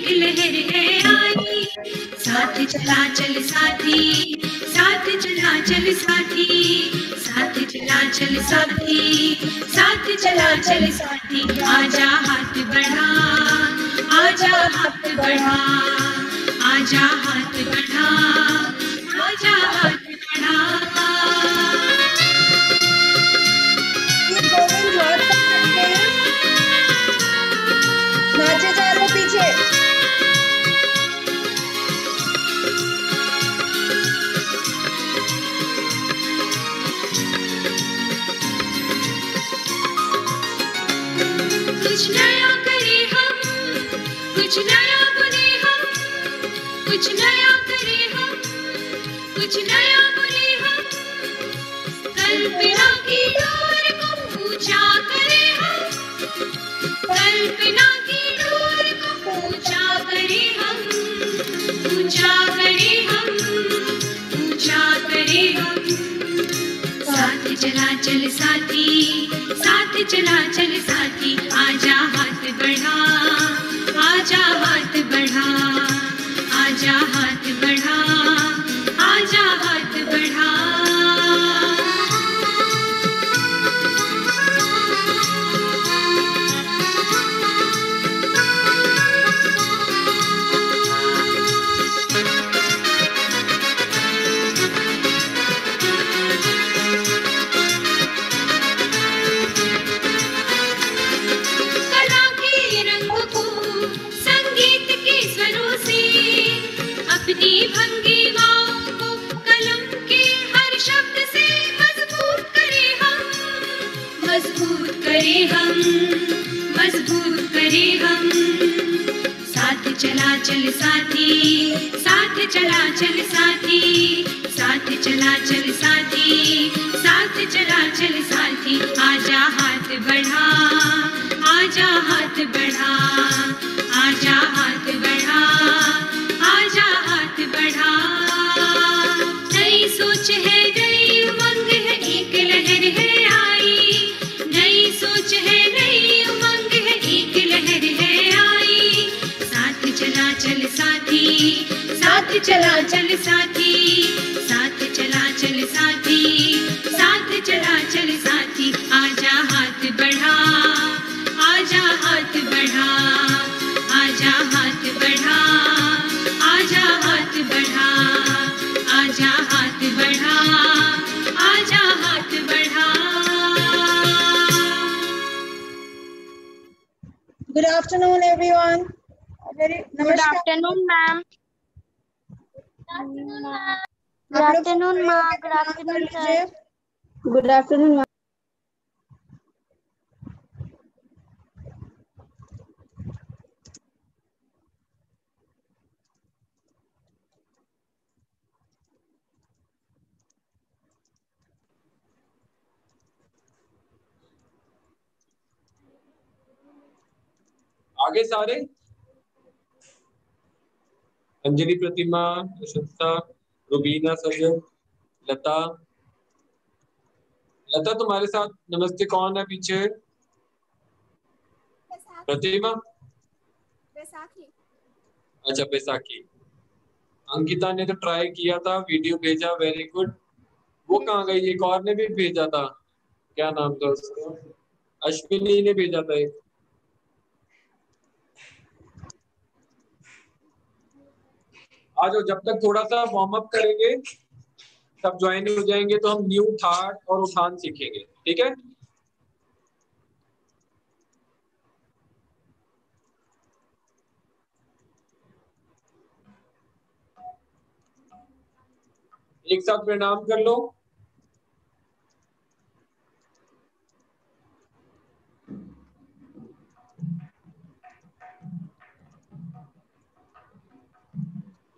एक लहर है आई। साथ चला चल साथी, साथ चला चल साथी, साथ चला चल साथी, साथ चला चल साथी। आजा हाथ बढ़ा, आजा हाथ बढ़ा, आजा हाथ बढ़ा, आजा हाथ बढ़ा। नाचे जा रहे पीछे। कुछ नया करे हम, कुछ नया बने हम, कुछ नया करे हम, कुछ नया बने हम। कल्पना की डोर को ऊंचा करे हम, कल्पना की डोर को ऊंचा करे हम, ऊंचा करे हम, ऊंचा करे हम। साथ चला चल साथी, साथ चला चल साथी। आजा हाथ बढ़ा, आजा हाथ बढ़ा, आजा हाथ बढ़ा, आजा हाथ बढ़ा। अपनी भंगिमाओं को कलम के हर शब्द से मजबूत करे हम, मजबूत करे हम, मजबूत करे हम। साथ चला चल साथी, साथ चला चल साथी, साथ चला चल साथी, साथ चला चल साथी। आजा हाथ बढ़ा, आजा हाथ बढ़ा, आजा हाथ बढ़ा, आजा हाथ बढ़ा। नई सोच है, नई उमंग है, एक लहर है आई। नई सोच है, नई उमंग है, एक लहर है आई। साथ चला चल साथी, साथ चला चल साथी, साथ चला चल साथी, साथ चला चल साथी। आजा हाथ बढ़ा, आजा हाथ बढ़ा, आजा हाथ बढ़ा, आजा हाथ बढ़ा, आजा हाथ बढ़ा, आजा हाथ बढ़ा। Good afternoon, everyone. Good afternoon, ma'am. Good afternoon, ma'am. Good afternoon, sir. Good afternoon, ma'am. आगे सारे अंजलि, प्रतिमा, प्रशंसा, रुबीना, सजन, लता। लता तुम्हारे साथ नमस्ते कौन है पीछे? प्रतिमा, बैसाखी। अच्छा बैसाखी। अंकिता ने तो ट्राई किया था, वीडियो भेजा, वेरी गुड। वो कहाँ गई? एक और ने भी भेजा था, क्या नाम था उसका? अश्विनी ने भेजा था एक। आज जब तक थोड़ा सा वार्म अप करेंगे तब ज्वाइन हो जाएंगे, तो हम न्यू थाट और उठान सीखेंगे, ठीक है? एक साथ प्रणाम कर लो।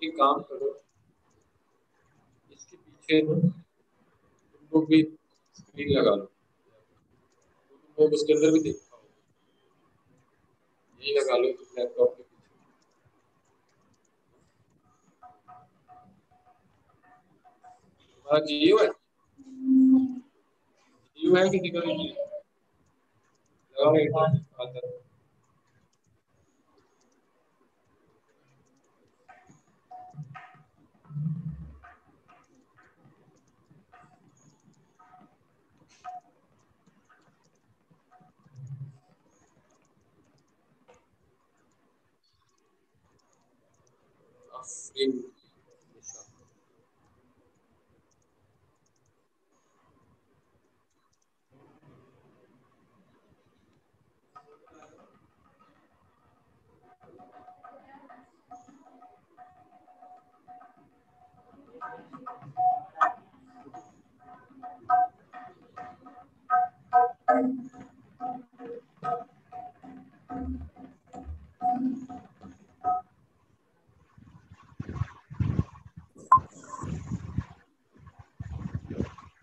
एक काम करो, इसके पीछे तुम लोग भी स्क्रीन लगा लो, तुम लोग उसके अंदर भी देख पाओ। ये लगा लो लैपटॉप के पीछे। तुम्हारा जियो है? जियो है किसी का? लगाओ एक बार। अफरीन।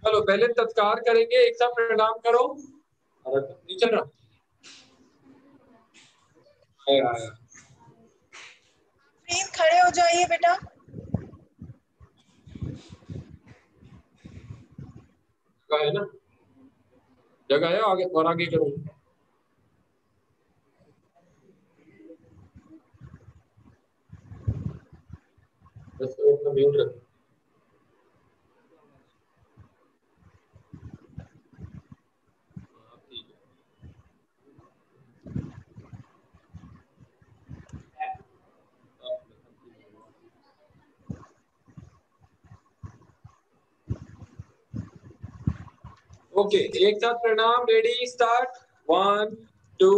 चलो पहले तत्कार करेंगे, एक साथ प्रणाम करो। नहीं चल रहा आया। प्लीज खड़े हो जाइए बेटा। जगह है ना, जगह है, आगे और आगे करो। बस अपना म्यूट रखो। ओके, एक साथ प्रणाम। Ready start. 1 2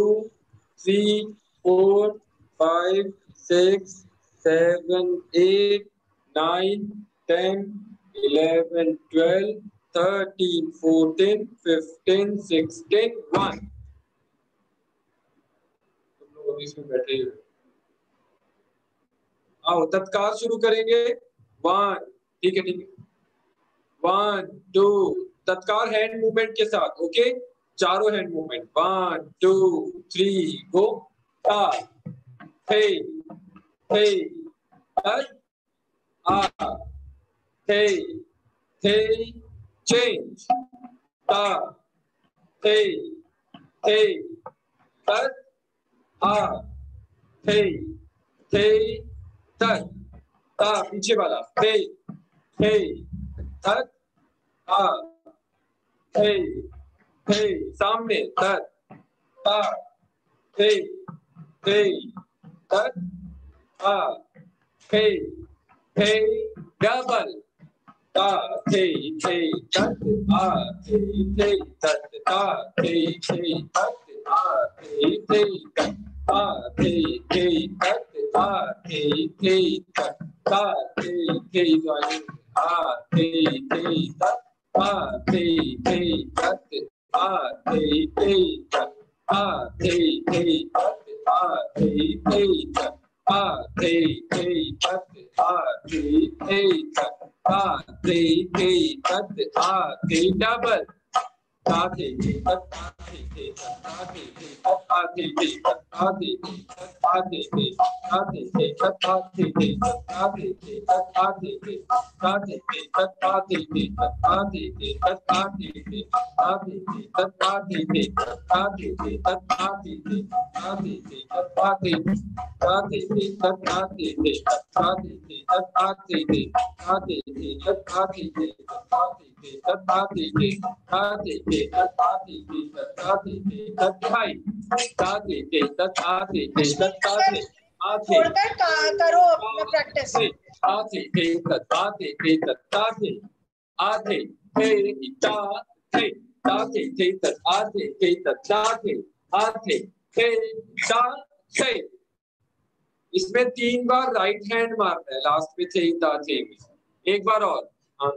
3 4 5 6 7 8 9 10 11 12 13 14 15 16 1। तुम लोग इसमें बैठे ही हो। आओ तत्काल शुरू करेंगे। 1, ठीक है ठीक है। 1 2 तत्काल हैंड मूवमेंट के साथ। ओके, चारों हैंड मूवमेंट। 1 2 3 गो। ता थे थे आ थे थे चेंज। ता थे थे आ थे थे ता पीछे वाला थे थे आ थे थे सामने ता थे थे आ थे थे डबल ता थे आ थे ता थे आ थे आ थे आ थे ता थे आ थे आ थे आ डबल छोड़कर करो अपना प्रैक्टिस। इसमें 3 बार राइट हैंड मारना है लास्ट में थे में। एक बार और। हाँ,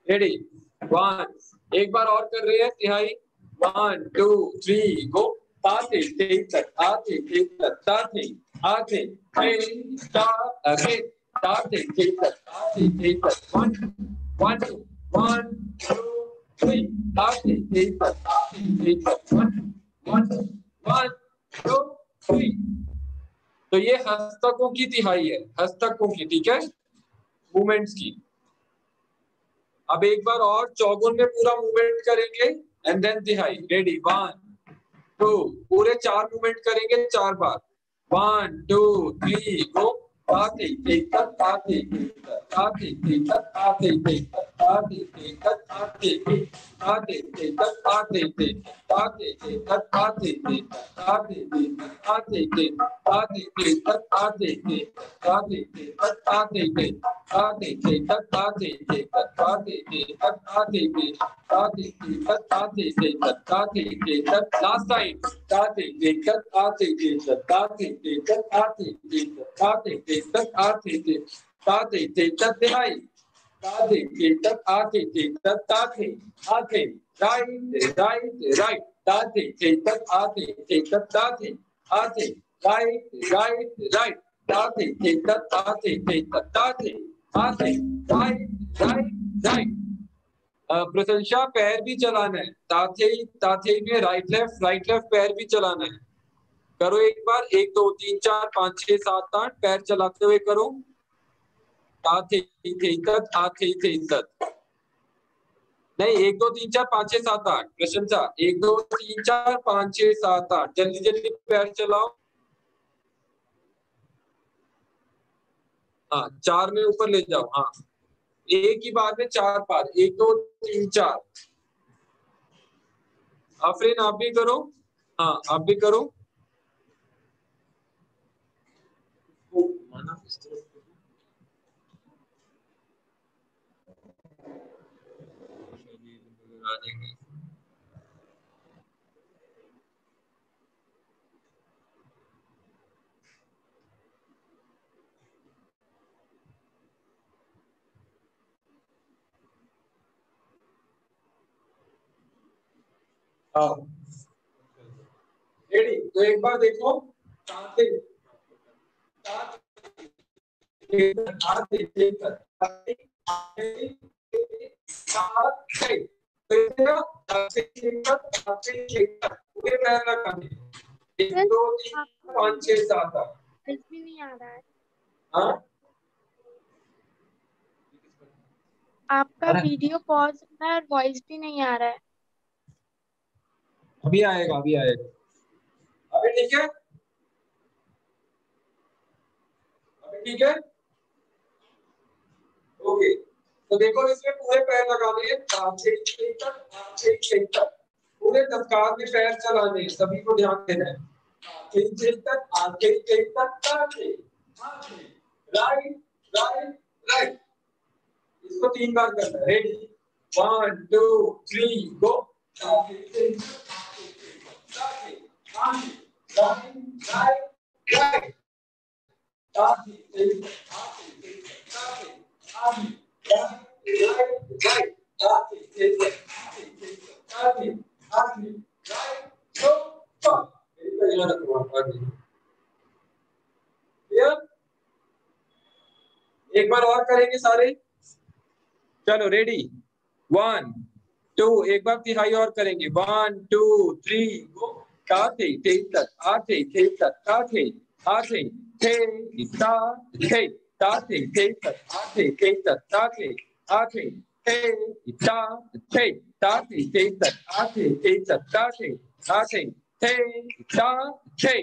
रेडी 1, एक बार और कर रहे हैं तिहाई। 1 2 3 गो। ताते थे तक आते थे तक ताते आते थे ता अगे ताते थे तक आते थे तक 1 1 1 2 3 ताते थे तक आते थे तक 1 1 1 2 3। तो ये हस्तकों की तिहाई है, हस्तकों की, ठीक है, मूवमेंट्स की। अब एक बार और चौगुन में पूरा मूवमेंट करेंगे एंड देन तिहाई। रेडी 1 2 पूरे 4 मूवमेंट करेंगे 4 बार। 1 2 3 go ताते take that ताते ताते take that ताते take ताते take that ताते ताते take that ताते take ताते take that ताते take ताते take that ताते take ताते take that ताते take ताते take that ताते take ताते take that ताते take ताते take that ताते take ताते take that ताते take ताते take that last time ताते take that ताते take ताते take that ताते take ताते take that ताते take ताते take that दिहाई ताते take that ताते take that ताते ताते right right ताते take that ताते take that ताते ताते right right ताते take that ताते take that ताते ताते right प्रशंसा पैर भी चलाना है ताथे में राइट लेफ्ट पैर भी चलाना है। करो एक बार 1 2 3 4 5 6 7 8 पैर चलाते हुए करो ताथे नहीं 1 2 3 4 5 6 7 8 प्रशंसा 1 2 3 4 5 6 7 8 जल्दी पैर चलाओ। हाँ 4 में ऊपर ले जाओ। हाँ एक ही बार में 4 बार 1 2 3 4। आफरीन आप भी करो। हाँ आप भी करो। रेडी तो एक बार देखो नहीं आ रहा है। आपका वीडियो पॉज हो रहा है और वॉइस भी नहीं आ रहा है। अभी आएगा अभी ठीक है ओके। तो देखो इसमें पूरे पैर लगाने हैं पूरे तत्काल में पैर चलाने हैं, सभी को ध्यान देना है। राइट इसको 3 बार करना है। रेडी 1 2 3 गो। एक बार और करेंगे सारे। चलो रेडी 1 2 एक बार तिहाई और करेंगे 1 2 3 गो। ताथे तक आथे तक ताथे आथे थे ता थे ताथे तक आथे तक ताथे आथे थे ता थे ताथे तक आथे तक ताथे आथे थे ता थे।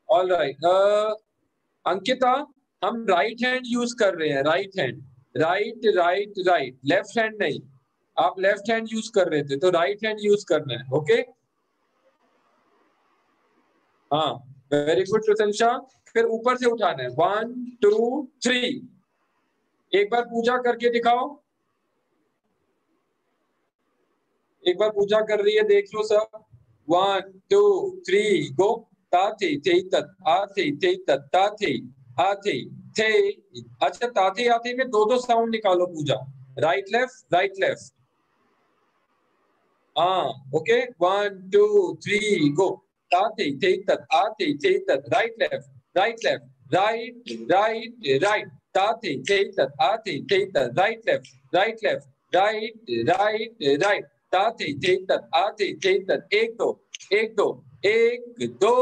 ऑलराइट अंकिता हम राइट हैंड यूज कर रहे हैं। Right hand right left hand नहीं। आप लेफ्ट हैंड यूज कर रहे थे तो राइट हैंड यूज करना है। ओके हाँ वेरी गुड प्रशंसा। फिर ऊपर से उठाना है 1 2 3। एक बार पूजा करके दिखाओ। एक बार पूजा कर रही है देख लो सब। 1 2 3 गो। ताथे तक आथे तक ताथे आथे थे। अच्छा ताथे आथे में 2 साउंड निकालो पूजा। राइट लेफ्ट हाँ ओके 1 2 3 गो। ताथे तक आथे तक राइट लेफ्ट राइट ताथे तक आथे तक राइट लेफ्ट राइट ताथे तक आथे तक 1 2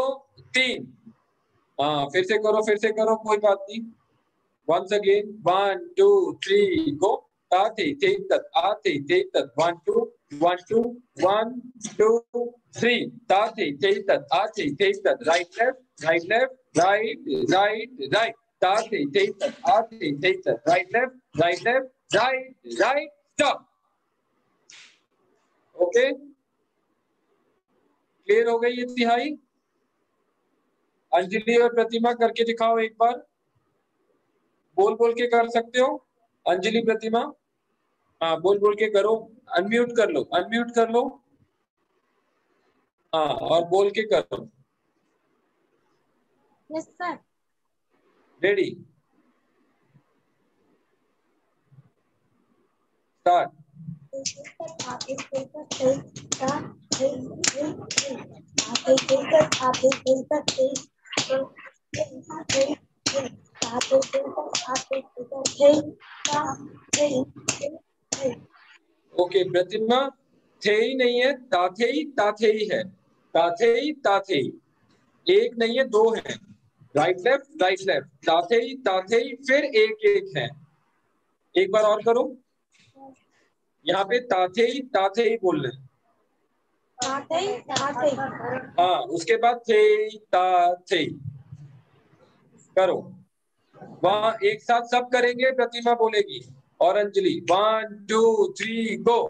3। हाँ फिर से करो कोई बात नहीं। वंस अगेन 1 2 3 गो। ताथे तक आथे तक 1 2 1 2 1 2 3 ताते तेईतत आते तेईतत राइट लेफ्ट राइट ताते तेईतत आते तेईतत right left right stop. Okay, clear हो गई ये तिहाई? अंजलि और प्रतिमा करके दिखाओ एक बार, बोल बोल के कर सकते हो। अंजलि प्रतिमा, हाँ बोल बोल के करो, अनम्यूट कर लो हाँ और बोल के करो। Yes sir. Ready, start. Okay Pratima, थे ही नहीं है, ताथे ही है, ताथे ही, एक नहीं है दो है, राइट लेफ्ट ताथे ही फिर एक है। एक बार और करो, यहाँ पे ताथे ही बोल रहे हैं। हाँ उसके बाद थे करो, वहां एक साथ सब करेंगे, प्रतिमा बोलेगी और अंजलि 1 2 3 गो।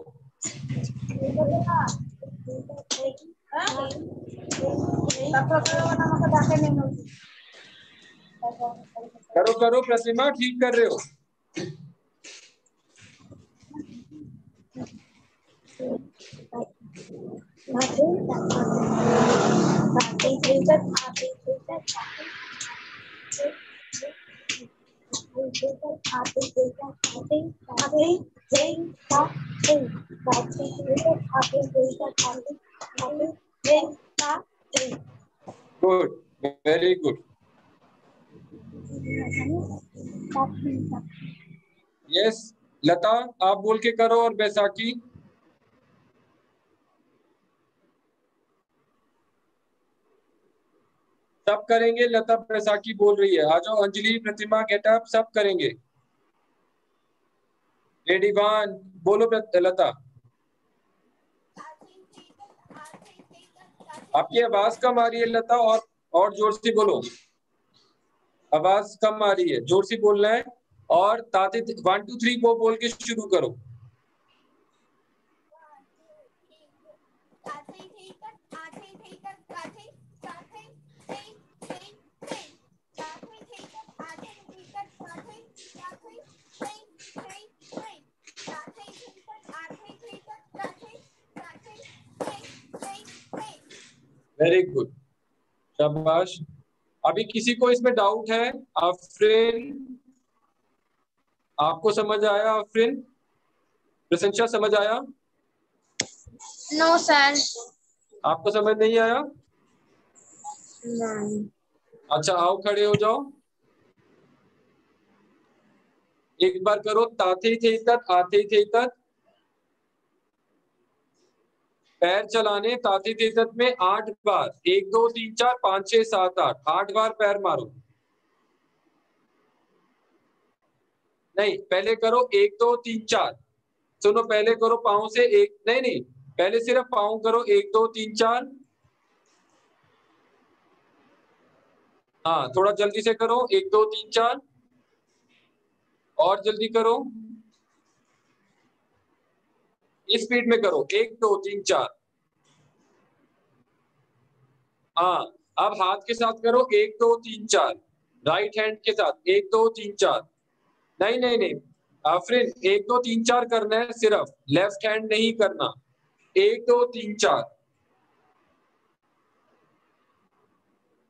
करो प्रतिमा, ठीक कर रहे हो। Good, very good. यस लता, आप बोल के करो और बैसाखी। सब करेंगे, लता बैसाखी बोल रही है, आ जाओ अंजलि प्रतिमा गेट अप, सब करेंगे। रेडी 1 बोलो लता। आपकी आवाज कम आ रही है लता, और जोर से बोलो, आवाज कम आ रही है, जोर से बोलना है। और ताते 1 2 3 को बोल के शुरू करो। वेरी गुड, शाबाश। अभी किसी को इसमें डाउट है? आफरीन, आपको समझ आया? आफरीन, प्रशंसा समझ आया? No sir. आपको समझ नहीं आया? नहीं। अच्छा आओ खड़े हो जाओ, एक बार करो ताथे थे तक आते थे तक। पैर चलाने ताते थे तक में 8 बार, 1 2 3 4 5 6 7 8 बार पैर मारो। नहीं पहले करो 1 2 3 4, सुनो पहले करो पाँव से एक, नहीं पहले सिर्फ पाँव करो 1 2 3 4। हाँ थोड़ा जल्दी से करो 1 2 3 4, और जल्दी करो, इस स्पीड में करो 1 2 3 4। हाँ अब हाथ के साथ करो 1 2 3 4, राइट हैंड के साथ 1 2 3 4। नहीं आफरीन 1 2 3 4 करना है, सिर्फ लेफ्ट हैंड नहीं करना। 1 2 3 4,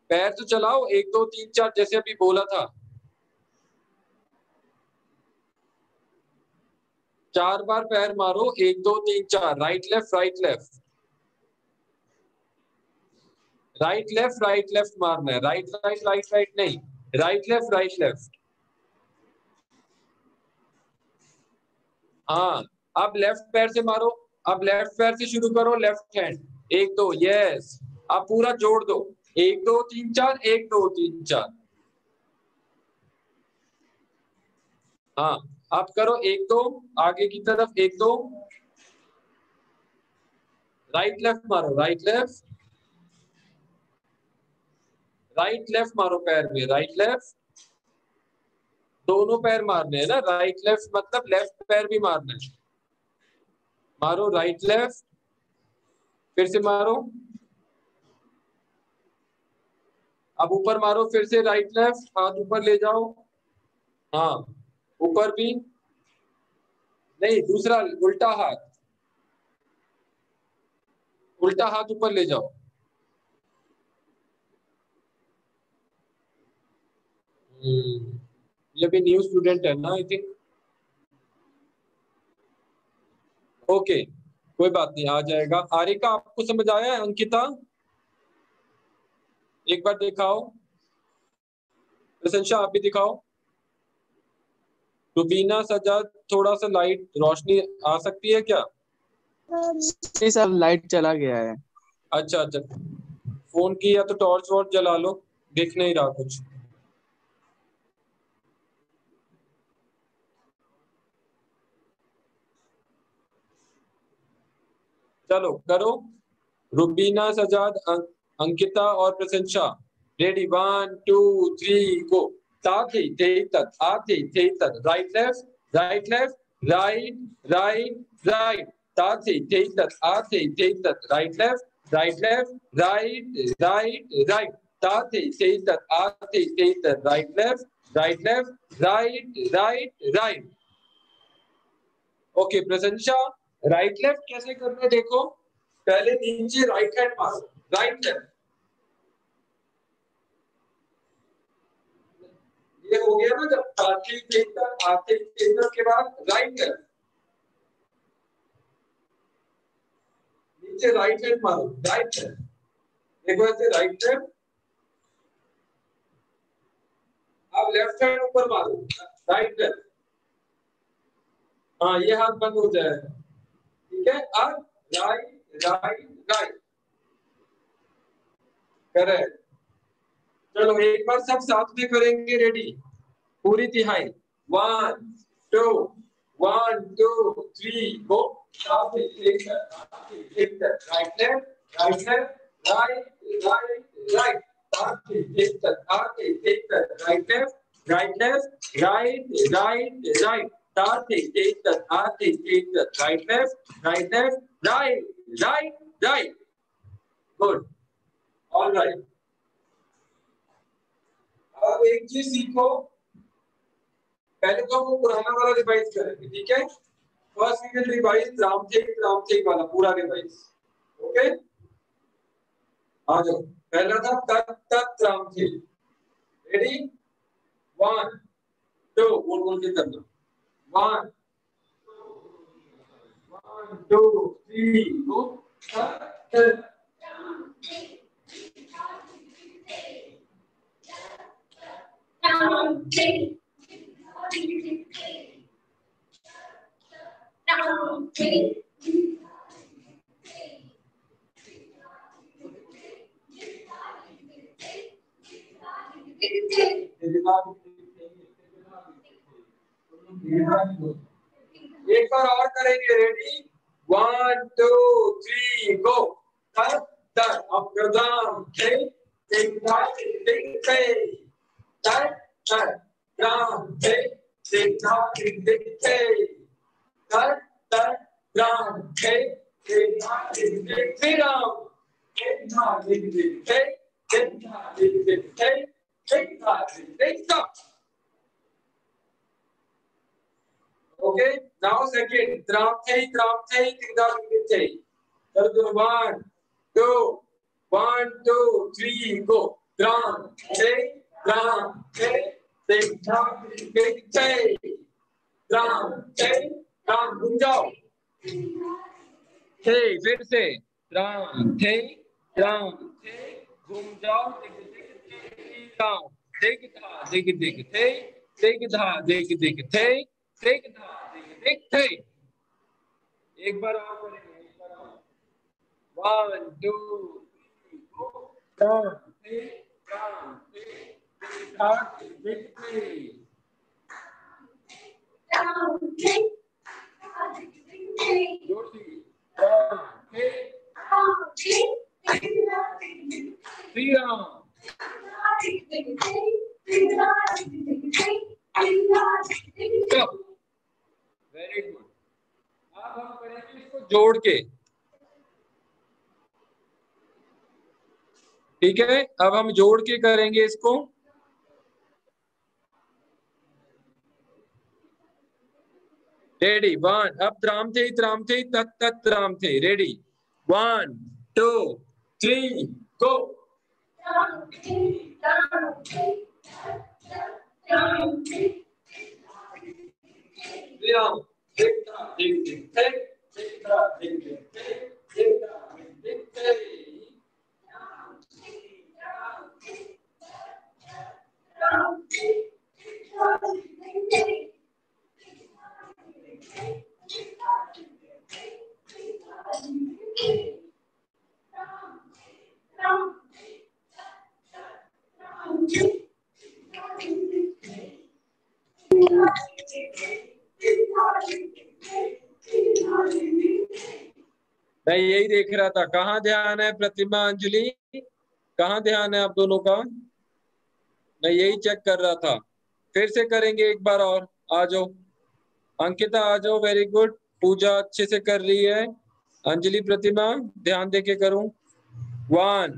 पैर तो चलाओ 1 2 3 4 जैसे अभी बोला था। 4 बार पैर मारो 1 2 3 4, राइट लेफ्ट राइट लेफ्ट मारना है, राइट नहीं, राइट लेफ्ट। हाँ अब लेफ्ट पैर से मारो, अब लेफ्ट पैर से शुरू करो, लेफ्ट हैंड 1 2, यस अब पूरा जोड़ दो 1 2 3 4 1 2 3 4। हाँ अब करो 1 2 आगे की तरफ 1 2, राइट लेफ्ट मारो, राइट लेफ्ट, राइट लेफ्ट मारो पैर में, राइट लेफ्ट, दोनों पैर मारने हैं ना, राइट लेफ्ट मतलब लेफ्ट पैर भी मारना है। मारो राइट लेफ्ट, फिर से मारो, अब ऊपर मारो फिर से राइट लेफ्ट, हाथ ऊपर ले जाओ, हाँ ऊपर भी नहीं, दूसरा उल्टा हाथ, उल्टा हाथ ऊपर ले जाओ। ये भी न्यू स्टूडेंट है ना आई थिंक, ओके कोई बात नहीं, आ जाएगा। आरिका आपको समझ आया है? अंकिता एक बार दिखाओ, प्रशंसा आप भी दिखाओ, रुबीना सजाद थोड़ा सा लाइट रोशनी आ सकती है क्या? नहीं सर, लाइट चला गया है। अच्छा अच्छा, फोन की या तो टॉर्च वॉर्च जला लो, दिख नहीं रहा कुछ। चलो करो, रुबीना सजाद अंकिता और प्रशंसा, रेडी 1 2 3 गो। ताथी तेतत आथी तेतत, right left right left, right right right, ताथी तेतत आथी तेतत, right left right left, right right right, ताथी तेतत आथी तेतत, right left right left, right right right. Okay Prashansa, right left कैसे करना है देखो, पहले नीचे राइट हैंड मारो, राइट लेफ्ट, ये हो गया ना, जब आते के बाद राइट लेफ्ट, नीचे राइट हैंड मारो, राइट लेफ्ट, देखो ऐसे राइट लेफ्ट, अब लेफ्ट हैंड ऊपर मारो, राइट लेफ्ट, हाँ ये हाथ बंद हो जाएगा, ठीक है। अब राइट राइट राइट, करेक्ट। चलो एक बार सब साथ में करेंगे, रेडी, पूरी तिहाई, 1 2 1 2 3 go. Right left right left right right right, left right left right left, right right right, right left right left, right right right, good, all right. अब एक चीज सीखो, पहले तो वो पुराना वाला रिवाइज करेंगे, ठीक है। फर्स्ट वी विल रिवाइज रामचेक वाला पूरा रिवाइज, ओके। आ जाओ, पहला था तत तत रामचेक, रेडी 1 2 बोल बोल के करना, 1 2 3 गो। तत रामचेक एक बार और करेंगे, रेडी 1 2 3 गो। तत तत, अब प्रदाम थे तत तत राम थे तत तत राम थे Okay, now second, tramthei, tingdal. 1 2 1 2 3 go. Tramthei, tingdal. Ram घूम जाओ, थे फिर से, राम थे घूम जाओ, राम देख धा देख थे, देख धा देख थे, देख धा देख थे। एक बार और करेंगे, एक बार और, 1 2 3 गो। राम थे देख धा देख थे, जोर से, श्री राम। Very good. अब हम करेंगे इसको जोड़ के, ठीक है। अब हम जोड़ के करेंगे इसको। रेडी, 1, अब त्राम थे तत् तत् त्राम थे। रेडी, 1 2 3 गो। मैं यही देख रहा था, कहाँ ध्यान है प्रतिमा, अंजलि, कहाँ ध्यान है आप दोनों का? मैं यही चेक कर रहा था। फिर से करेंगे एक बार और। आ जाओ अंकिता, आ जाओ, वेरी गुड। पूजा अच्छे से कर रही है। अंजलि, प्रतिमा, ध्यान देके करूं। 1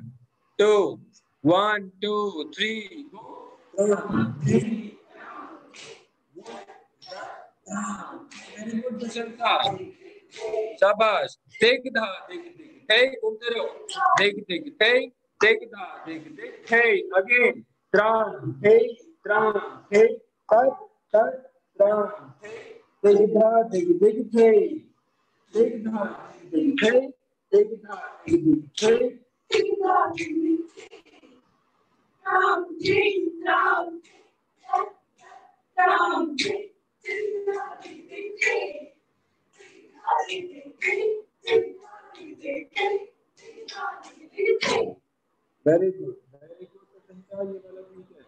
2 1 2 3 वेरी गुड प्रशंसा, शाबाश। देख धा देख देख हे, घूमते रहो। देख देख हे, देख धा देख देख हे। अगेन, त्राम हे तत् तत् त्राम हे। देख धा देख देख हे, देख धा देख हे, देख धा देख देख हे, देख धा देख देख हे। त्राम त्राम त्राम वेरी गुड, वेरी गुड प्रशंसा, ये वाला ठीक है।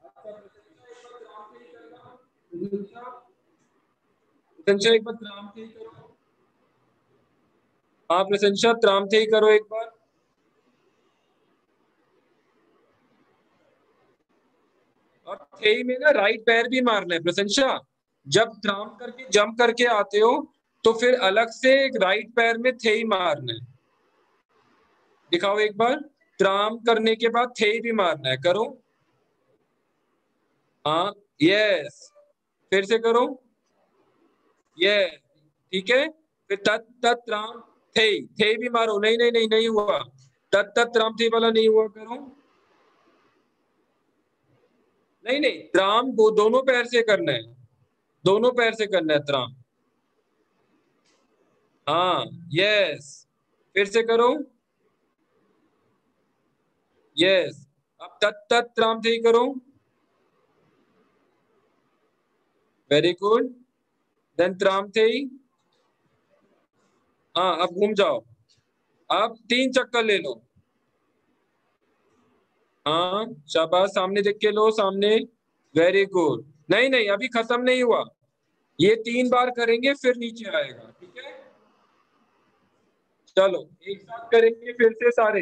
आपका प्रशंसा एक बार त्राम थे ही करो। हाँ प्रशंसा, त्राम थे ही करो एक बार। और थे ही में ना राइट पैर भी मारना है प्रशंसा। जब त्राम करके जंप करके आते हो तो फिर अलग से एक राइट पैर में थे ही मारना है। दिखाओ एक बार, त्राम करने के बाद थे ही भी मारना है, करो। हाँ यस, फिर से करो। यस, ठीक है। फिर तत् तत् त्राम थे भी मारो। नहीं नहीं नहीं नहीं हुआ, तत् तत् त्राम थे वाला नहीं हुआ, करो। नहीं नहीं, त्राम वो दोनों पैर से करना है, दोनों पैर से करना है त्राम। हाँ यस, फिर से करो। यस, अब तत् तत् त्राम थे ही करो। वेरी गुड, देन त्राम थे ही। हाँ अब घूम जाओ, अब 3 चक्कर ले लो। हाँ शाबाश, सामने देख के लो, सामने। Very good. नहीं नहीं, अभी खत्म नहीं हुआ, ये 3 बार करेंगे फिर नीचे आएगा, ठीक है। चलो एक साथ करेंगे फिर से सारे।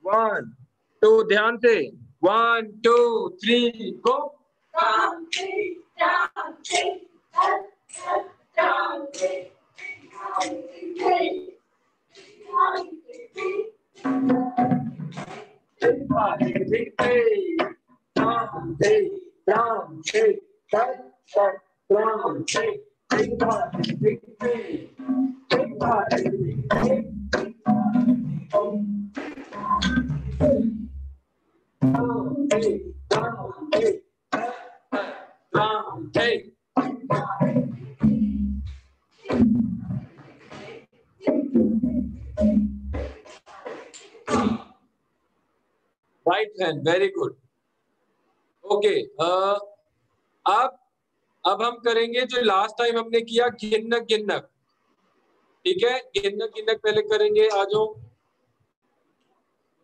1 2, ध्यान से, 1 2 3 go. Right hand, very good. Okay, अब हम करेंगे जो लास्ट टाइम हमने किया, गिन्नक गिन्नक, ठीक है। गिन्नक गिन्नक पहले करेंगे, आ जाओ।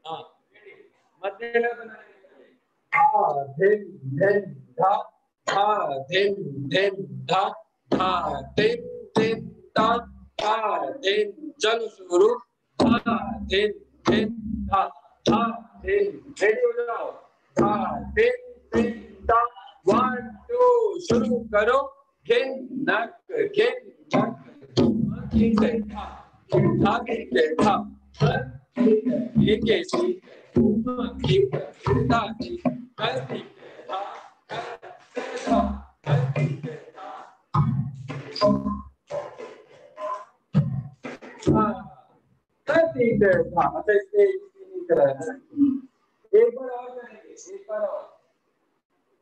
हाँ मध्य बनाएंगे, धा धिन धिन धा, धा धिन धिन धा, धा धिन धिन धा, धा दिन, चलो शुरू, धा दिन दिन धा, धा दिन, रेडी हो जाओ, धा दिन दिन धा, 1 2 शुरू करो, घिन नक घिन नक, घिन से धा, धा घिन धा, घिन के सी, घिन धा सी, घिन धा,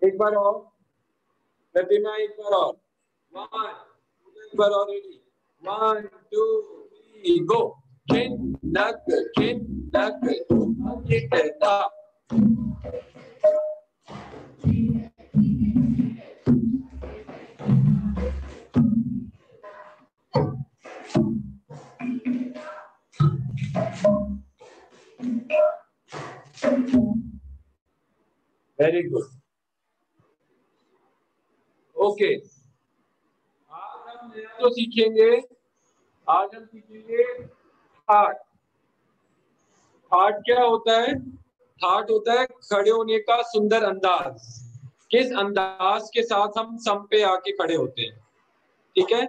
एक बार और प्रतिमा, एक बार और, 1 एक बार और, रेडी, 1 2 3 गो, घिन नक वेरी गुड। ओके, आज हम नया तो सीखेंगे, आज हम सीखेंगे थाट। थाट क्या होता है? थाट होता है खड़े होने का सुंदर अंदाज, किस अंदाज के साथ हम सम पे आके खड़े होते हैं। ठीक है,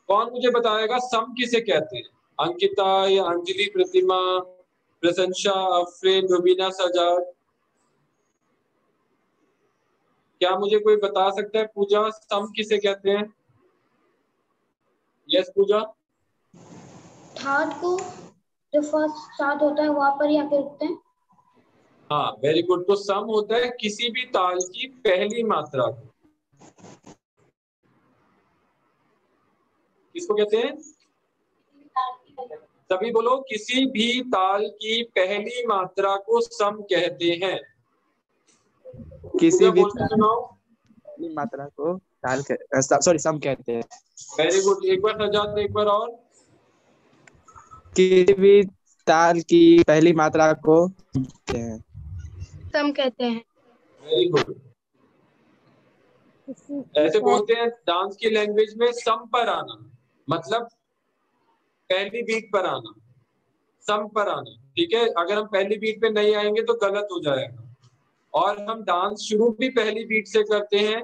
कौन मुझे बताएगा सम किसे कहते हैं? अंकिता या अंजलि, प्रतिमा, प्रशंसा, अफरीन, रुबीना, सजाद, क्या मुझे कोई बता सकता है? पूजा, सम किसे कहते हैं? यस पूजा। थर्ड को जो फर्स्ट स्टार्ट होता है वहां पर ही आके रुकते हैं। हाँ वेरी गुड। तो सम होता है किसी भी ताल की पहली मात्रा को, किसको कहते हैं? सभी बोलो, किसी भी ताल की पहली मात्रा को सम कहते हैं। किसी भी सुनाओ। मात्रा को ताल सॉरी सम कहते हैं। वेरी गुड, एक बार सजाद, एक बार और। किसी भी ताल की पहली मात्रा को सम कहते हैं। Very good. ऐसे बोलते हैं डांस की लैंग्वेज में सम पर आना, मतलब पहली बीट पर आना, सम पर आना। ठीक है, अगर हम पहली बीट पे नहीं आएंगे तो गलत हो जाएगा। और हम डांस शुरू भी पहली बीट से करते हैं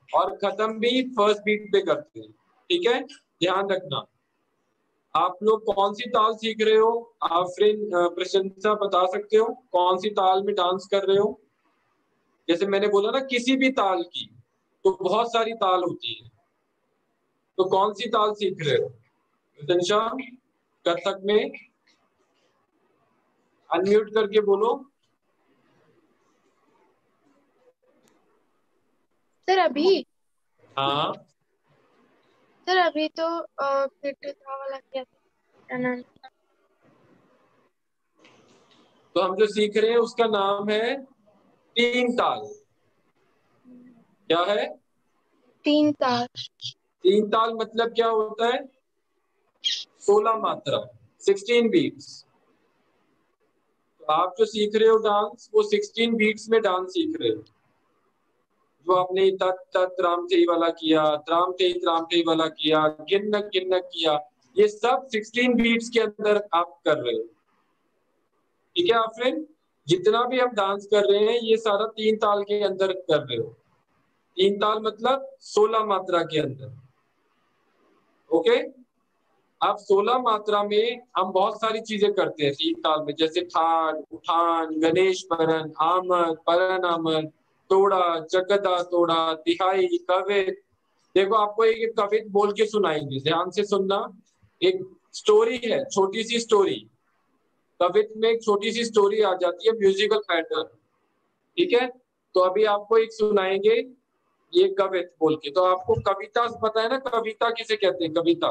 और खत्म भी फर्स्ट बीट पे करते हैं। ठीक है, ध्यान रखना। आप लोग कौन सी ताल सीख रहे हो? आफरीन, प्रशंसा, बता सकते हो कौन सी ताल में डांस कर रहे हो? जैसे मैंने बोला ना, किसी भी ताल की, तो बहुत सारी ताल होती है, तो कौन सी ताल सीख रहे हो? प्रशंसा, कथक में अनम्यूट करके बोलो। सर अभी, हाँ सर अभी तो वाला किया था। तो हम जो सीख रहे हैं उसका नाम है तीन ताल। क्या है? तीन ताल। तीन ताल मतलब क्या होता है? 16 मात्रा, 16 बीट्स। तो आप जो सीख रहे हो डांस, वो 16 बीट्स में डांस सीख रहे हो। जो आपने तत तत राम थे वाला किया, त्राम थे वाला किया, गिन्नक गिन्नक किया, ये सब 16 बीट्स के अंदर आप कर रहे हो। ठीक है आफरीन, जितना भी हम डांस कर रहे हैं ये सारा तीन ताल के अंदर कर रहे हो। तीन ताल मतलब 16 मात्रा के अंदर। ओके, अब 16 मात्रा में हम बहुत सारी चीजें करते हैं तीन ताल में, जैसे ठान, उठान, गणेश परन, आमद, परन आमद, तोड़ा, चकदा तोड़ा, तिहाई, कवित। देखो आपको एक कवित बोल के सुनाएंगे, ध्यान से सुनना। एक स्टोरी है, छोटी सी स्टोरी। कवित में एक छोटी सी स्टोरी आ जाती है, म्यूजिकल पैटर्न। ठीक है, तो अभी आपको एक सुनाएंगे ये कवित बोल के। तो आपको कविता पता है ना, कविता किसे कहते हैं? कविता,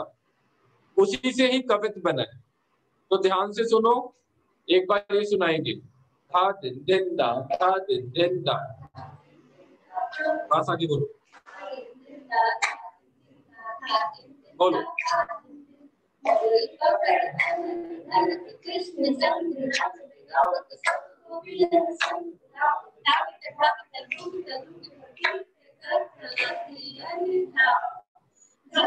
उसी से ही कवित बना है। तो ध्यान से सुनो, एक बार ये सुनाएंगे। था दिन दिन दा, था दिन दिन दा। बस आगे बोलो, बोलो। तो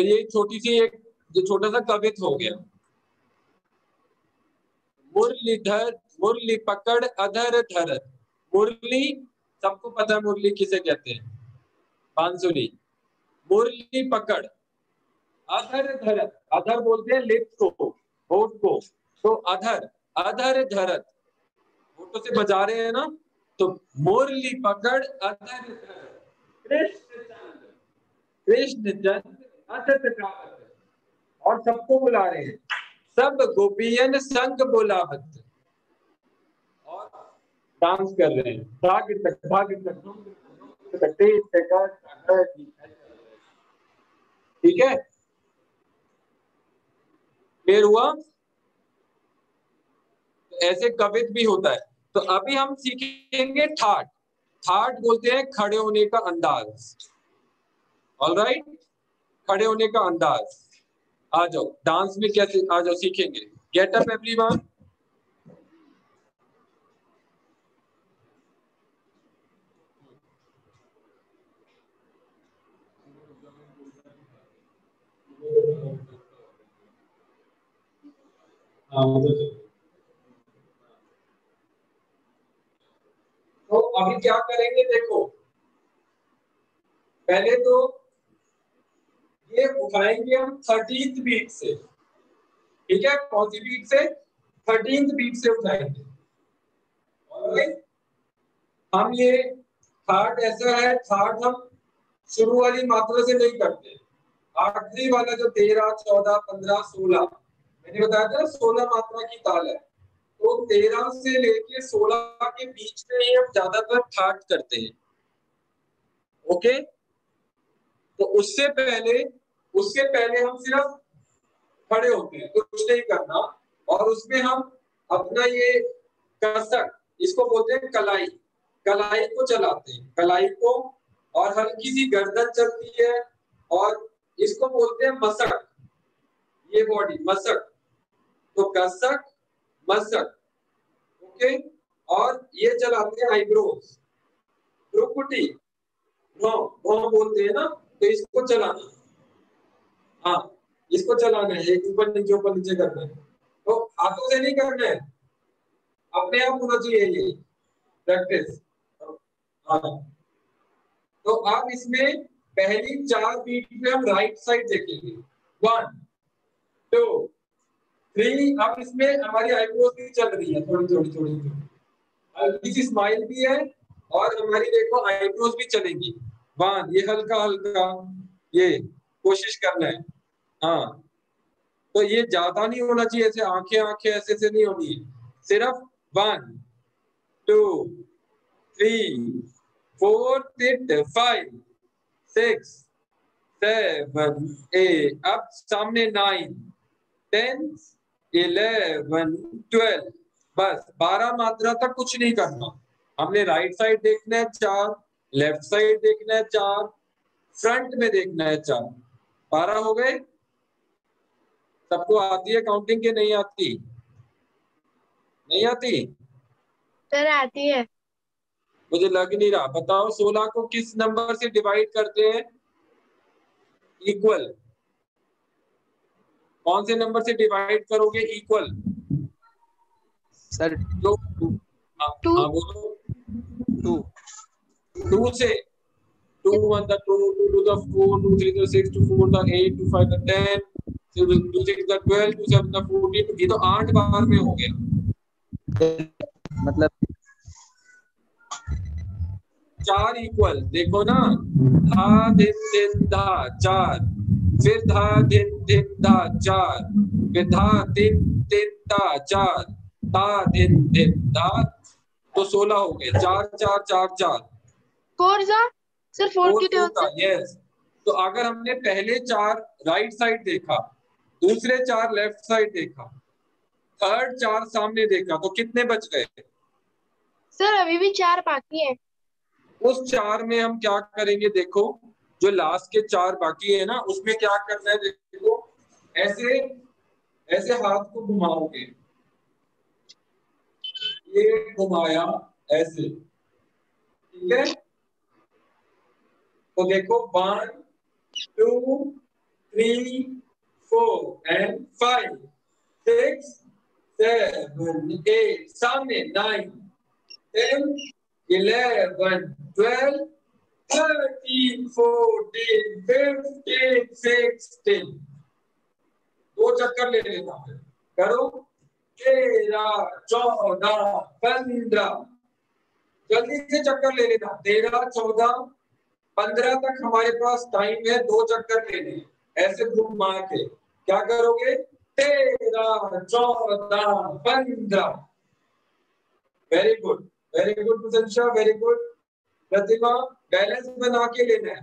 ये छोटी सी एक जो छोटा सा कवित हो गया। मुरलीधर मुरली पकड़ अधर धरत। मुरली सबको पता है मुरली किसे कहते हैं, बांसुरी। मुरली पकड़ अधर धरत, अधर बोलते हैं लिप्स को, होठ को, तो अधर अधर धरत, होठों से बजा रहे हैं ना, तो मुरली पकड़ अधर धरत। कृष्ण चंद्र अधर कावत, और सबको बुला रहे हैं, सब गोपियन संग बोलावत, और डांस कर रहे हैं। ठीक है, क्लियर हुआ? ऐसे कवित भी होता है। तो अभी हम सीखेंगे ठाट। ठाट बोलते हैं खड़े होने का अंदाज। ऑलराइट, खड़े होने का अंदाज। आ जाओ डांस में कैसे, आ जाओ सीखेंगे। Get up everyone. तो अभी क्या करेंगे देखो, पहले तो ये उठाएंगे हम 13th बीट से। ठीक है, कौन सी बीट से? 13th बीट से उठाएंगे। ऑलराइट, हम ये थाट ऐसा है, थाट हम शुरू वाली मात्रा से नहीं करते, आखिरी वाला जो 13, 14, 15, 16 मैंने बताया था 16 मात्रा की ताल है, तो 13 से लेके 16 के बीच में ही हम ज्यादातर थाट करते हैं। ओके, तो उससे पहले हम सिर्फ खड़े होते हैं, कुछ नहीं करना, और उसमें हम अपना ये कसक, इसको बोलते हैं कलाई, कलाई को चलाते हैं, कलाई को, और हल्की सी गर्दन चलती है, और इसको बोलते हैं मसक, ये बॉडी मसक, तो कसक मसक। ओके, और ये चलाते हैं आईब्रोज, भ्रुकुटी, भौं बोलते हैं ना, तो इसको चलाना, हाँ इसको चलाना है, एक ऊपर नीचे करना है, तो हाथों से नहीं करना है, अपने आप होना चाहिए ये प्रैक्टिस। हाँ, तो अब इसमें पहली 4 बीट पे हम राइट साइड देखेंगे, 1 2 3। अब इसमें हमारी आईब्रोज भी चल रही है, थोड़ी हल्की सी स्माइल भी है, और हमारी देखो आईब्रोज भी चलेगी। 1, ये हल्का ये कोशिश करना है। हाँ, तो ये ज्यादा नहीं होना चाहिए, ऐसे आंखें ऐसे से नहीं होनी है, सिर्फ 1 2 3 4 5 6 7 8। अब सामने 9 10 11 12, बस 12 मात्रा तक कुछ नहीं करना। हमने राइट साइड देखना है 4, लेफ्ट साइड देखना है 4, फ्रंट में देखना है 4। 12 हो गए? सबको आती है काउंटिंग के नहीं आती? नहीं आती? सर आती है। मुझे लग नहीं रहा। बताओ 16 को किस नंबर से डिवाइड करते हैं? इक्वल। कौन से नंबर से डिवाइड करोगे इक्वल? सर जो हाँ बोलो। 2 से 2 1 the 2 2 2 the 4 2 3 the 6 2 4 the 8 2 5 the 10 2 6 the 12 2 7 the 14। ये तो 8 बार में हो गया। मतलब 4 इक्वल, देखो ना, धा दिन दिन धा 4, फिर धा दिन दिन धा 4, फिर धा दिन दिन धा 4, धा दिन दिन धा, तो 16 हो गए। 4 4 4 4 4 सर 42 होता है। यस, तो अगर हमने पहले 4 राइट साइड देखा, दूसरे 4 लेफ्ट साइड देखा, थर्ड 4 सामने देखा, तो कितने बच गए? सर अभी भी 4 बाकी है। उस 4 में हम क्या करेंगे देखो, जो लास्ट के 4 बाकी है ना, उसमें क्या करना है देखो, ऐसे ऐसे हाथ को घुमाओगे, ये घुमाया ऐसे, ठीक है। तो देखो 1 2 3 4 एंड 5 6 7 8, सामने 9 10 11 12 13 14 15 16। 2 चक्कर ले लेना है, करो 13 14 15, जल्दी से चक्कर ले लेना। 13 14 15 तक हमारे पास टाइम है 2 चक्कर लेने। ऐसे घुमा के क्या करोगे, 13 14 15। वेरी गुड प्रशंसा, वेरी गुड प्रतिभा, बैलेंस बना के लेना है।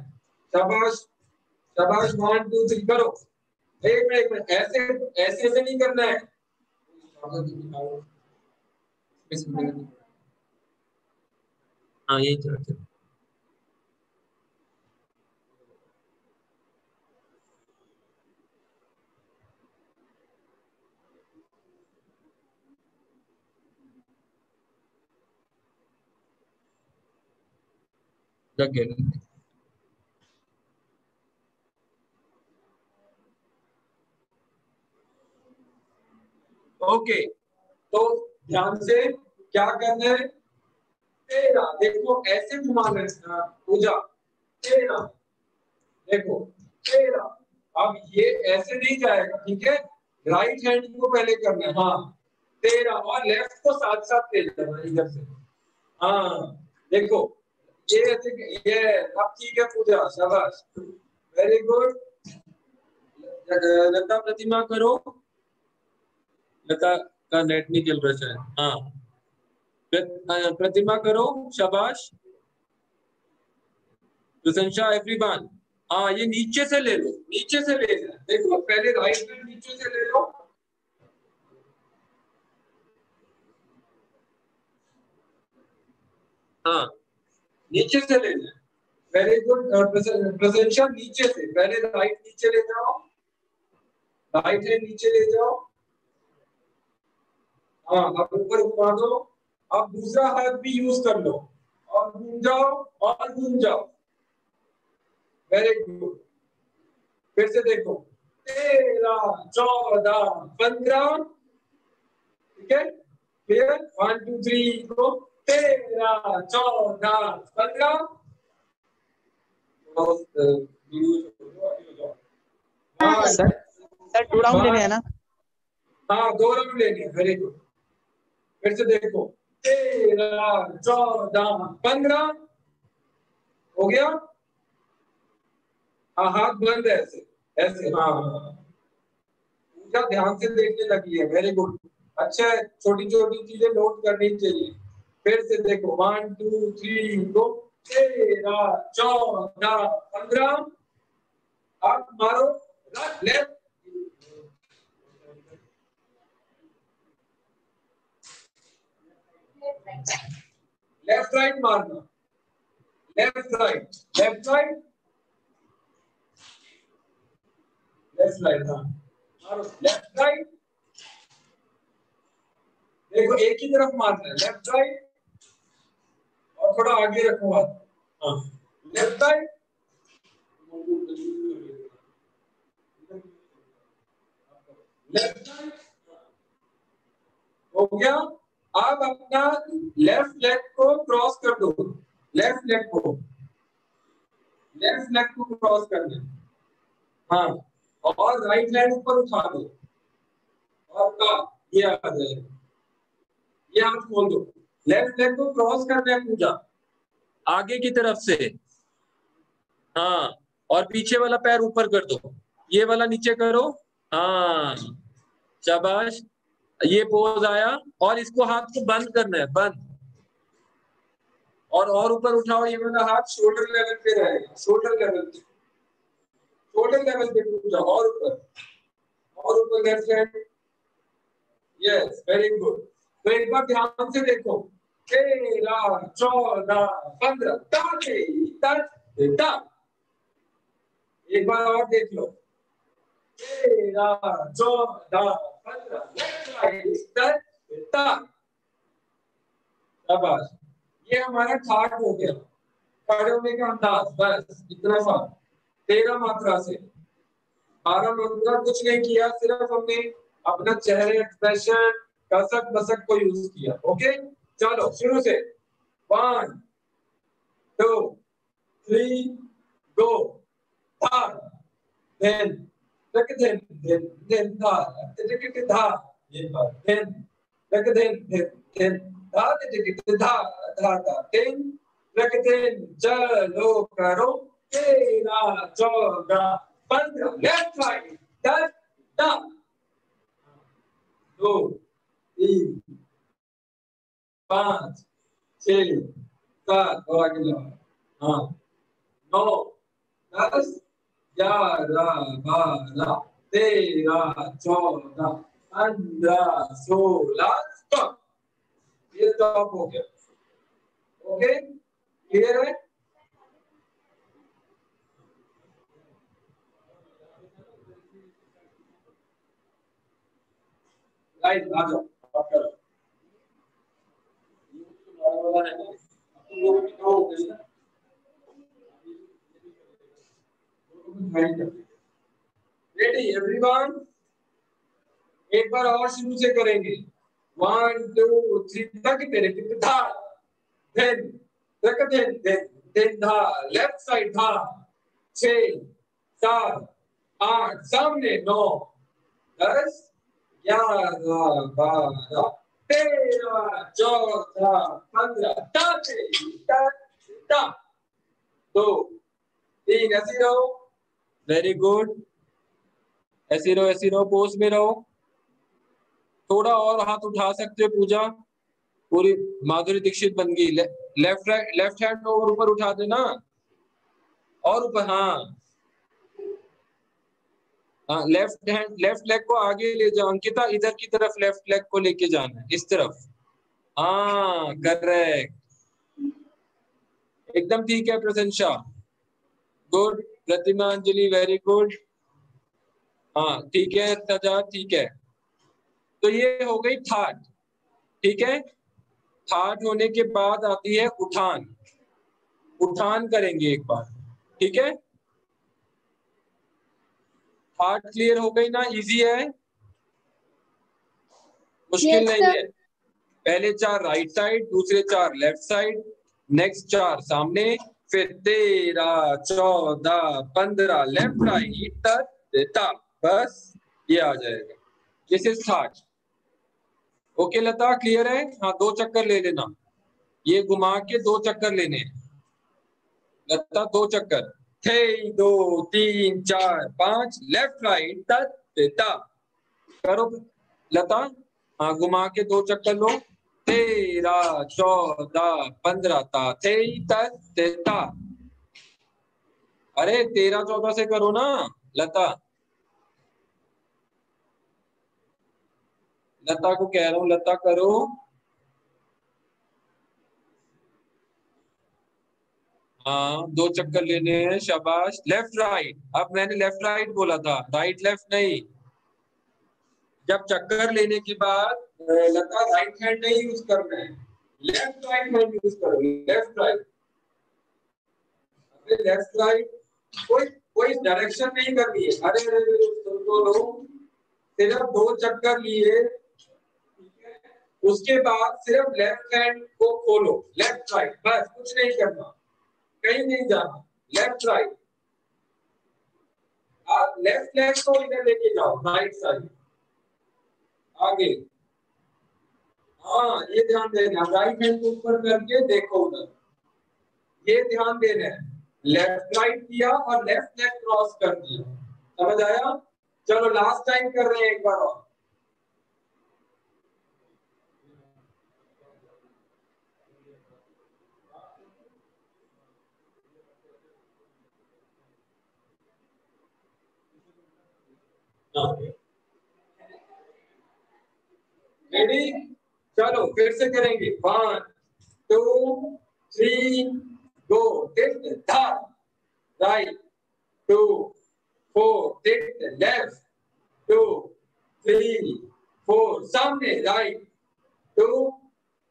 शाबाश शाबाश, 1 2 3 करो। एक मिनट, ऐसे ऐसे से नहीं करना है। हाँ यही चलते लगे। ओके, तो ध्यान से क्या करना है, 13 देखो ऐसे घुमाना है पूजा, 13 देखो 13। अब ये ऐसे नहीं जाएगा, ठीक है, राइट हैंड को पहले करना है। हाँ 13, और लेफ्ट को साथ साथ ले जाना इधर से। हाँ देखो ये ऐसे, ये अब ठीक है पूजा, शाबाश, वेरी गुड। लता प्रतिमा करो, लता का नेट नहीं चल रहा शायद। हाँ प्रतिमा करो, शाबाश। प्रशंसा एवरीवन। हाँ ये नीचे से ले लो, नीचे से ले लो, देखो पहले राइट हैंड नीचे से ले लो। हाँ नीचे से ले लें, वेरी गुड प्रशंसा, नीचे से पहले राइट नीचे ले जाओ, राइट हैंड नीचे ले जाओ। हाँ अब ऊपर घुमा दो, अब दूसरा हाथ भी यूज कर लो और घूम जाओ और घूम जाओ, वेरी गुड। फिर से देखो 13 14 15, ठीक है, फिर 1 2 3 को 13 14 15। सर 2 राउंड लेने हैं ना? हाँ 2 राउंड लेने हैं, वेरी गुड। फिर से देखो 13 14 15 हो गया। हाँ हाथ बंद है ऐसे ऐसे। हाँ पूजा ध्यान से देखने लगी है, वेरी गुड, अच्छा है, छोटी छोटी चीजें नोट करनी चाहिए। फिर से देखो 1 2 3 गो, 13 14 15। आप मारो लेफ्ट, लेफ्ट राइट मारना, left right left right left right. हाँ मारो लेफ्ट राइट, देखो एक ही तरफ मारना है, लेफ्ट राइट, और थोड़ा आगे रखो हाथ। हाँ लेफ्ट राइट, लेफ्ट राइट हो गया। अब अपना लेफ्ट लेग को क्रॉस कर दो, लेफ्ट लेग को क्रॉस करना है। हाँ और राइट हैंड ऊपर उठा दो और का ये आ जाएगा, ये हाथ खोल दो। लेफ्ट लेग को क्रॉस करना है पूजा, आगे की तरफ से। हाँ और पीछे वाला पैर ऊपर कर दो, ये वाला नीचे करो। हाँ शाबाश, ये पोज आया, और इसको हाथ को बंद करना है, बंद, और ऊपर उठाओ, ये वाला हाथ शोल्डर लेवल पे रहेगा, शोल्डर लेवल पे, शोल्डर लेवल पे पूजा, और ऊपर left hand, yes very good. तो एक बार ध्यान से देखो 13 14 15 टाटे एक बार और देख लो। 13 14 15 लेफ्ट राइट शाबाश। ये हमारा ठाट हो गया, खड़े होने का अंदाज, बस इतना सा 13 मात्रा से। 12 मात्रा कुछ नहीं किया, सिर्फ हमने अपना चेहरे एक्सप्रेशन कसक बसक को यूज किया। ओके चलो शुरू से 1 2 3 गो। then then धा धा ये बात then धा धा धा then चलो करो 13 14 15 लेफ्ट राइट 10 2 3 5 6 7 और आगे जाओ। हाँ 9 10 11 12 13 14 15 16 स्टॉप। ये स्टॉप हो गया। ओके क्लियर है? राइट आ जाओ आप करो। Ready everyone? एक बार और शुरू से करेंगे। 1 2 3 तक तेरे धा then धा लेफ्ट साइड धा 6 7 8 सामने 9 10 11 12 13 14 15 2 3 ऐसे रहो। वेरी गुड, ऐसे रहो पोज में रहो। थोड़ा और हाथ उठा सकते हो पूजा, पूरी माधुरी दीक्षित बन गई। लेफ्ट हैंड और ऊपर उठा देना और ऊपर। हाँ हाँ लेफ्ट लेग को आगे ले जाओ अंकिता, इधर की तरफ लेफ्ट लेग को लेके जाना है, इस तरफ। हाँ करेक्ट, एकदम ठीक है प्रशंसा, गुड। प्रतिमा अंजलि वेरी गुड। हाँ ठीक है तजा, ठीक है। तो ये हो गई ठाट, ठीक है। ठाट होने के बाद आती है उठान। उठान करेंगे एक बार, ठीक है। ठाट क्लियर हो गई ना? इजी है, मुश्किल नहीं है। पहले 4 राइट साइड, दूसरे 4 लेफ्ट साइड, नेक्स्ट 4 सामने, फिर 13 14 15 लेफ्ट राइट तक, बस ये आ जाएगा। दिस इज ठाट। ओके लता क्लियर है? हाँ 2 चक्कर ले लेना, ये घुमा के 2 चक्कर लेने हैं लता, 2 चक्कर। 1 2 3 4 5 लेफ्ट राइट तक करो लता। हाँ घुमा के 2 चक्कर लो। 13 14 15 ता। अरे 13 14 से करो ना लता। लता को कह रहा हूँ, लता करो। हाँ 2 चक्कर लेने हैं, शाबाश। लेफ्ट राइट, अब मैंने लेफ्ट राइट बोला था, राइट लेफ्ट नहीं। जब चक्कर लेने के बाद लता राइट हैंड नहीं यूज करना है, लेफ्ट राइट हैंड यूज करो। लेफ्ट राइट, लेफ्ट राइट, कोई डायरेक्शन नहीं करनी है। अरे तो लोग सिर्फ 2 चक्कर लिए, उसके बाद सिर्फ लेफ्ट हैंड को खोलो, लेफ्ट राइट, बस कुछ नहीं करना, कहीं नहीं जाना। लेफ्ट राइट, आप लेफ्ट लेग को इधर लेके जाओ, राइट साइड आगे। हाँ ये ध्यान देना, राइट हैंड को ऊपर करके देखो उधर, ये ध्यान देना है। लेफ्ट राइट किया और लेफ्ट लेग क्रॉस कर दिया, समझ आया? चलो लास्ट टाइम कर रहे हैं एक बार और। रेडी? चलो फिर से करेंगे। 1 2 3 गो। धा राइट 2 4 लेफ्ट 2 3 4 सामने राइट 2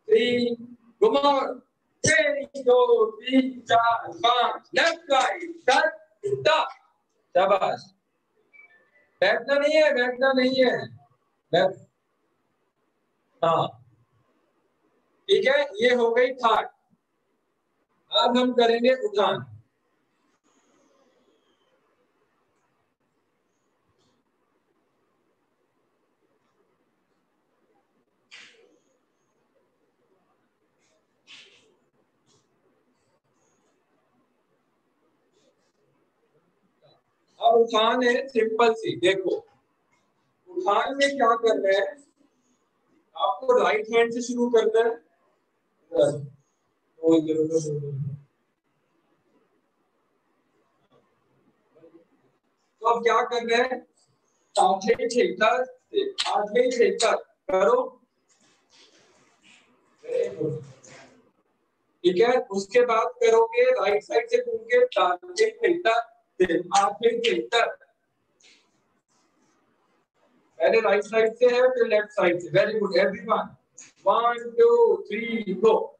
3 घुमाओ 1 2 3 4 5 लेफ्ट राइट स्टार्ट शाबाश। बैठना नहीं है लेफ्ट। हाँ ठीक है, ये हो गई थाट। अब हम करेंगे उठान। अब उठान है सिंपल सी। देखो उठान में क्या करना है, आपको राइट हैंड से शुरू करना है। तो अब क्या करना है, आगे छेकर करो। ठीक है, उसके बाद करोगे राइट साइड से घूम के पहले राइट साइड से है फिर लेफ्ट साइड से। Very good everyone. 1 2 3 गो।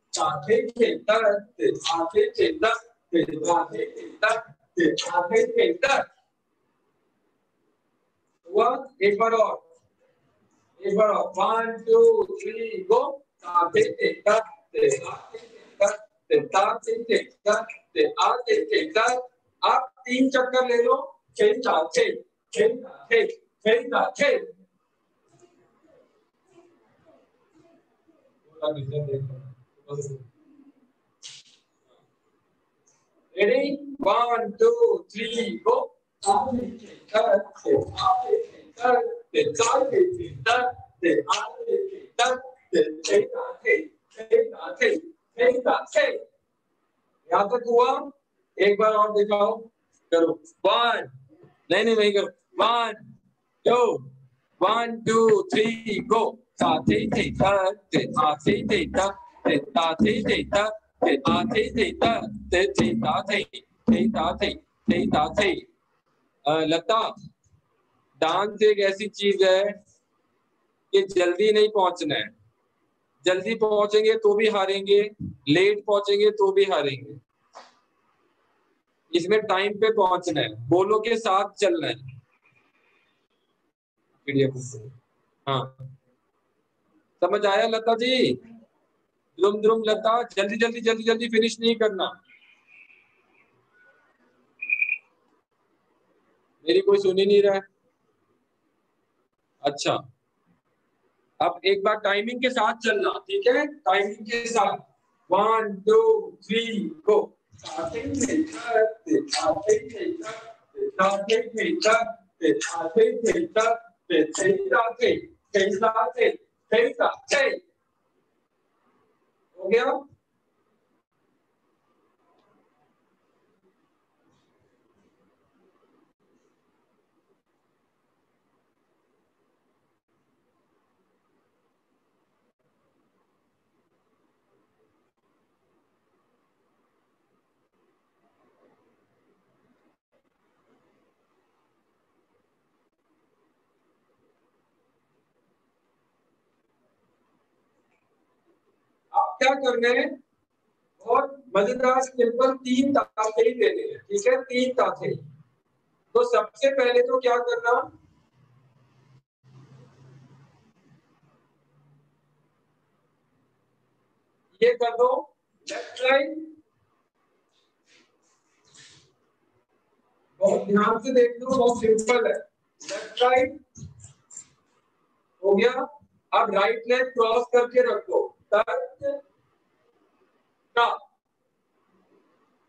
एक बार और 1 2 3 गो। आप 3 चक्कर ले लो। Ready? 1 2 3 go. यहाँ तक हुआ? एक बार और दिखाओ। करो 1 नहीं वही करो। 1 2 1 2 3 go. लता, डांस एक ऐसी चीज है कि जल्दी नहीं पहुंचना है। जल्दी पहुंचेंगे तो भी हारेंगे, लेट पहुंचेंगे तो भी हारेंगे। इसमें टाइम पे पहुंचना है, बोलो के साथ चलना है। हाँ समझ आया लता जी? द्रुम द्रुम लता, जल्दी फिनिश नहीं करना। मेरी कोई सुन ही नहीं रहा है। अच्छा अब एक बार टाइमिंग के साथ चलना, ठीक है? टाइमिंग के साथ 1 2 3 गो। हो गया? क्या करना है, और मजेदार सिंपल 3 ताथे ही देने हैं। ठीक है, 3 ताथे। तो सबसे पहले तो क्या करना, ये कर दो लेफ्ट राइट। बहुत ध्यान से देख लो, बहुत सिंपल है। लेफ्ट राइट हो गया। अब राइट लेग क्रॉस करके रखो।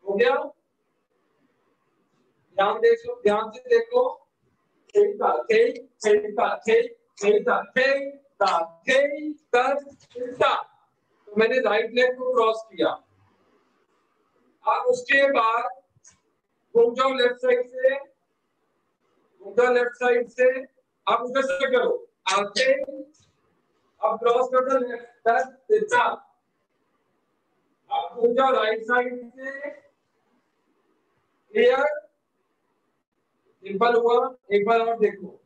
हो गया? ध्यान से देखो। तो मैंने राइट लेग को क्रॉस किया। अब उसके बाद घूम जाओ लेफ्ट साइड से, अब उधर से करो आगे। अब क्रॉस कर दो लेफ्ट। अब घूम जाओ राइट साइड से, क्लियर? सिंपल हुआ। एक बार और देखो,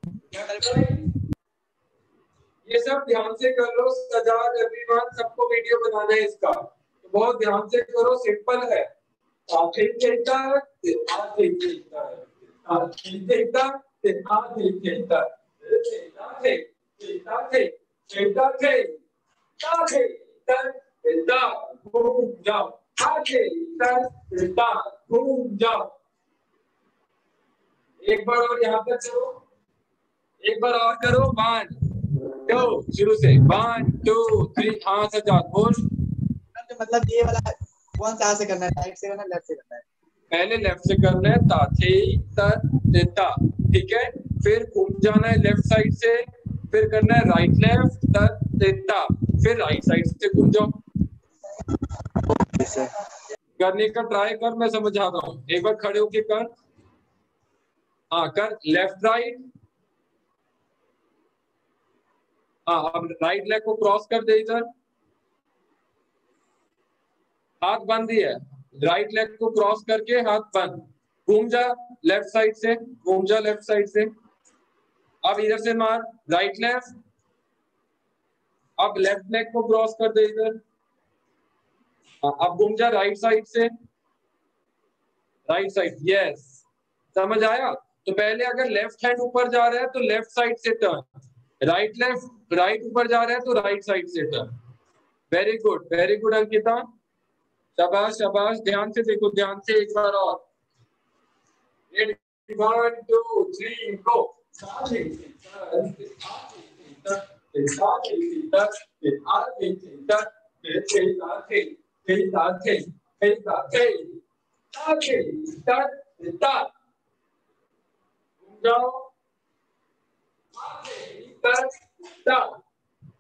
ये सब ध्यान से कर लो। सजाद एवरीवन, सबको वीडियो बनाना है इसका, तो बहुत ध्यान से करो। सिंपल है। एक बार और यहाँ पर करो, एक बार और करो। 1 2 शुरू से 1 2 3। हाँ सजाद बोल। मतलब ये वाला कौन सा से करना है, राइट से करना है लेफ्ट से करना है? पहले लेफ्ट से करना है, ता थे ता ता, ठीक है। फिर घूम जाना है लेफ्ट साइड से, फिर करना है राइट लेफ्ट ता ता, फिर राइट साइड से घूम जाओ। करने का ट्राई कर, मैं समझा रहा हूँ। एक बार खड़े होके कर। हाँ कर, लेफ्ट राइट। हाँ अब राइट लेग को क्रॉस कर दे इधर, हाथ बंद ही है। राइट लेग को क्रॉस करके हाथ बंद, घूम जा लेफ्ट साइड से, घूम जा लेफ्ट साइड से। अब इधर से मार राइट लेफ्ट। अब लेफ्ट लेग को क्रॉस कर दे इधर। अब घूम जा राइट साइड से, राइट साइड। यस, समझ आया? तो पहले अगर लेफ्ट हैंड ऊपर जा रहा है तो लेफ्ट साइड से टर्न, राइट लेफ्ट, राइट ऊपर जा रहा है तो राइट साइड से टर्न। वेरी गुड अंकिता, शाबाश शाबाश। ध्यान से देखो, ध्यान से एक बार और। 1 2 3 गो।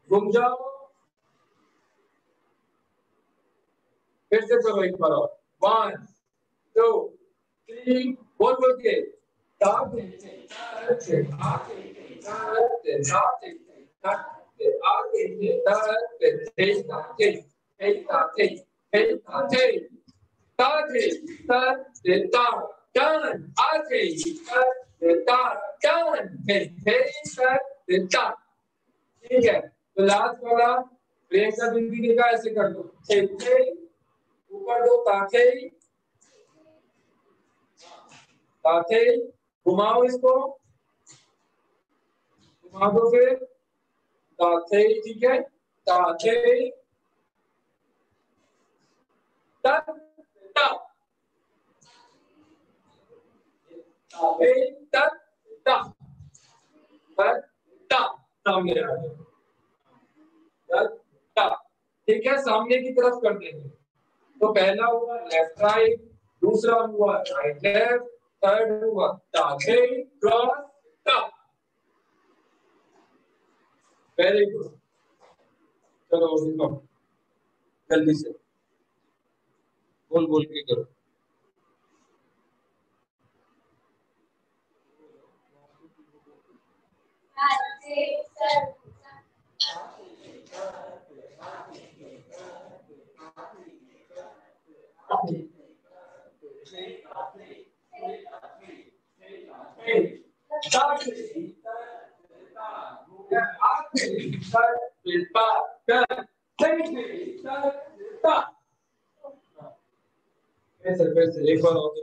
घूम जाओ, फिर से करो एक बार और। 1 2 3 बोल के। ठीक है, तो लास्ट वाला प्रियंका दीदी ने कहा ऐसे कर दो, ऊपर दो ताके, ताके घुमाओ इसको, घुमा दो फिर ताके, ठीक है। ताके तक तक ताके तक तक तक सामने आ जाओ, ठीक है। सामने की तरफ कर देंगे। तो पहला हुआ लेफ्ट राइट, दूसरा हुआ राइट लेफ्ट, थर्ड हुआ ताके क्रॉस टक। वेरी गुड, चलो देखो जल्दी से बोल बोल के करो। कैसे एक बार और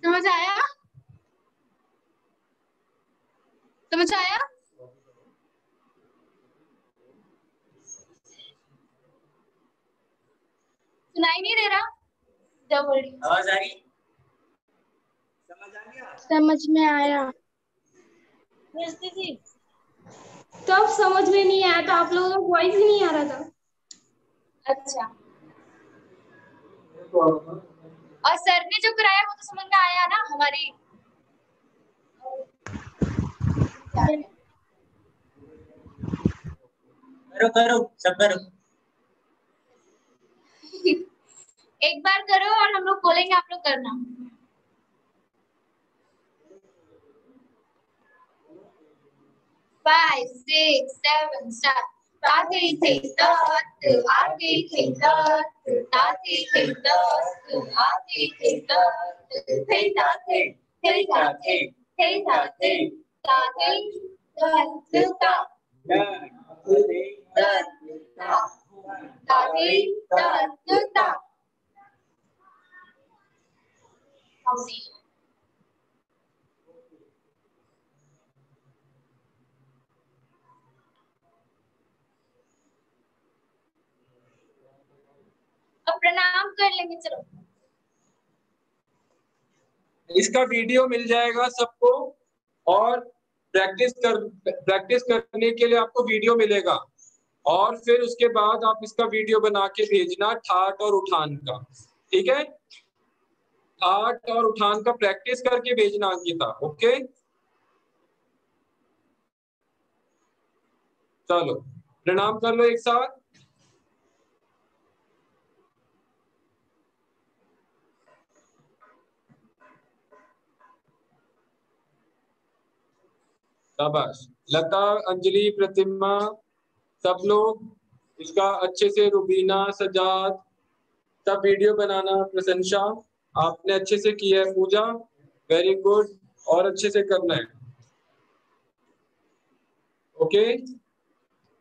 समझ आया? समझ आया? सुनाई नहीं दे रहा? जब बोल रही आवाज आ रही? समझ में आया। थी तब समझ में नहीं आया था, आप लोगों का वॉइस ही नहीं आ रहा था। अच्छा और सर ने जो कराया वो तो समझ में आया ना हमारी। करो करो सब करो। एक बार करो और हम लोग बोलेंगे, आप लोग करना। Five, six, seven, start. Tati thi tat, aati thi tat, tati thi tat, aati thi tat, thi tati, thi tati, thi tati, tati, tati, tati, tati. अब प्रणाम कर लेंगे, चलो। इसका वीडियो मिल जाएगा सबको, और प्रैक्टिस करने के लिए आपको वीडियो मिलेगा, और फिर उसके बाद आप इसका वीडियो बना के भेजना ठाट और उठान का, ठीक है? ठाट और उठान का प्रैक्टिस करके भेजना अंकिता, ओके? चलो प्रणाम कर लो एक साथ। शाबाश। लता, अंजलि, प्रतिमा, सब लोग इसका अच्छे से, रुबीना, सजाद, सब वीडियो बनाना। प्रशंसा आपने अच्छे से किया है। पूजा वेरी गुड, और अच्छे से करना है, ओके?